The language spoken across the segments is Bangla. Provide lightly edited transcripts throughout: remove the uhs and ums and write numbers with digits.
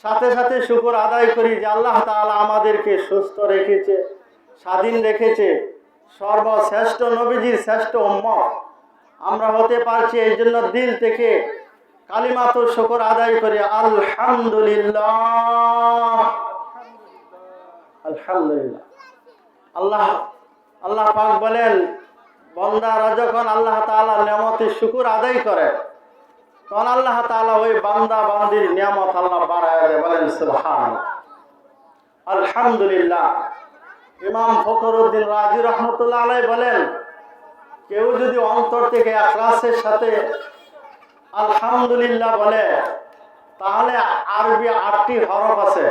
সাথে সাথে শুকর আদায় করি যে আল্লাহ তাআলা আমাদেরকে সুস্থ রেখেছে, স্বাধীন রেখেছে, সর্বশ্রেষ্ঠ নবীজির শ্রেষ্ঠ উম্মত আমরা হতে পারছি। এই জন্য দিল থেকে কালিমাতু শুকর আদায় করি, আলহামদুলিল্লাহ আলহামদুলিল্লাহ। আল্লাহ পাক বলেন, বান্দারা যখন আল্লাহ তাআলার নিয়ামতের শুকর আদায় করে তখন আল্লাহ তাআলা ওই বান্দা বান্দির নিয়ামত আল্লাহ বাড়ায় দেয়। বলেন সুবহানাল্লাহ, আলহামদুলিল্লাহ। ইমাম ফখরুদ্দিন রাজি রহমতুল্লাহ আলাইহি বলেন, কেউ যদি অন্তর থেকে ইখলাসের সাথে আলহামদুলিল্লাহ বলে তাহলে আরবি 8টি হরফ আছে,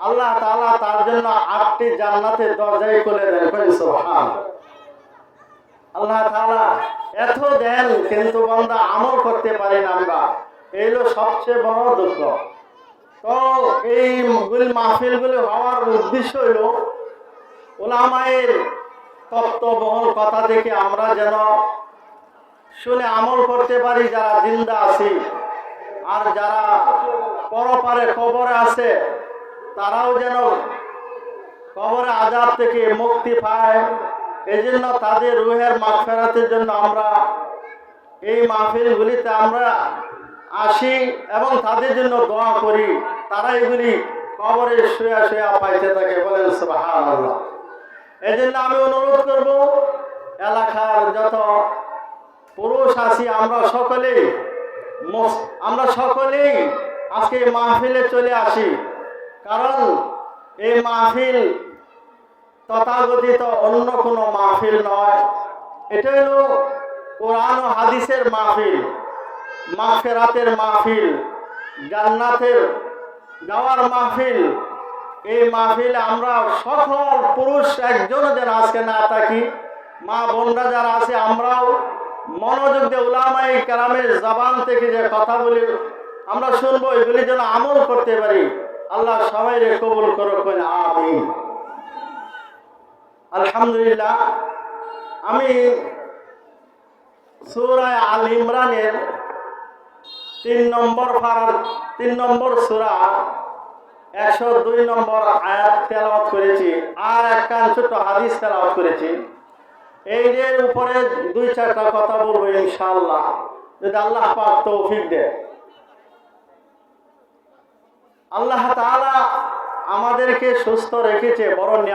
আল্লাহ তাআলা তার জন্য 8টি জান্নাতের দরজাই খুলে দেন। বলেন সুবহানাল্লাহ। আল্লাহ তাআলা এত দেন কিন্তু বান্দা আমল করতে পারি না আমরা, এই হলো সবচেয়ে বড় দুঃখ। তো এই মাহফিলগুলি হওয়ার উদ্দেশ্য হইল উলামায়ের তত্ত্ববহুল কথা থেকে আমরা যেন শুনে আমল করতে পারি, যারা জিন্দা আছি আর যারা পরপারে কবরে আছে তারাও যেন কবরে আযাব থেকে মুক্তি পায়। এই জন্য তাদের রুহের মাগফিরাতের জন্য আমরা এই মাহফিলগুলিতে আমরা আসি এবং তাদের জন্য দোয়া করি, তারা এগুলি কবরে শুয়ে শুয়ে পাইতে থাকে। বলেন সুবহানাল্লাহ। এই জন্য আমি অনুরোধ করব এলাকার যত পুরুষ আছি আমরা সকলেই আজকে মাহফিলে চলে আসি, কারণ এই মাহফিল তথাকথিত অন্য কোনো মাহফিল নয়, এটা হলো কোরআন ও হাদিসের মাহফিল, মাগফিরাতের মাহফিল, জান্নাতের যাওয়ার মাহফিল। এই মাহফিলে আমরা সকল পুরুষ একজন যেন আজকে না থাকি, মা বোনরা যারা আছে আমরাও মনোযোগ দিয়ে উলামায়ে কেরামের জবান থেকে যে কথাগুলি আমরা শুনবো এগুলি যেন আমল করতে পারি। আল্লাহ সবাইকে কবুল করুক, আমিন। আলহামদুলিল্লাহ। আমি সূরা আল ইমরানের 3 নম্বর সূরা 102 নম্বর আয়াত তেলাওয়াত করেছি, আর একটা ছোট হাদিস তেলাওয়াত করেছি। এইদের উপরে 2-4টা কথা বলবো ইনশাআল্লাহ, যদি আল্লাহ পাক তৌফিক দেয়। আল্লাহ তাআলা আমাদেরকে সুস্থ রেখেছে, বড় নিয়ামত।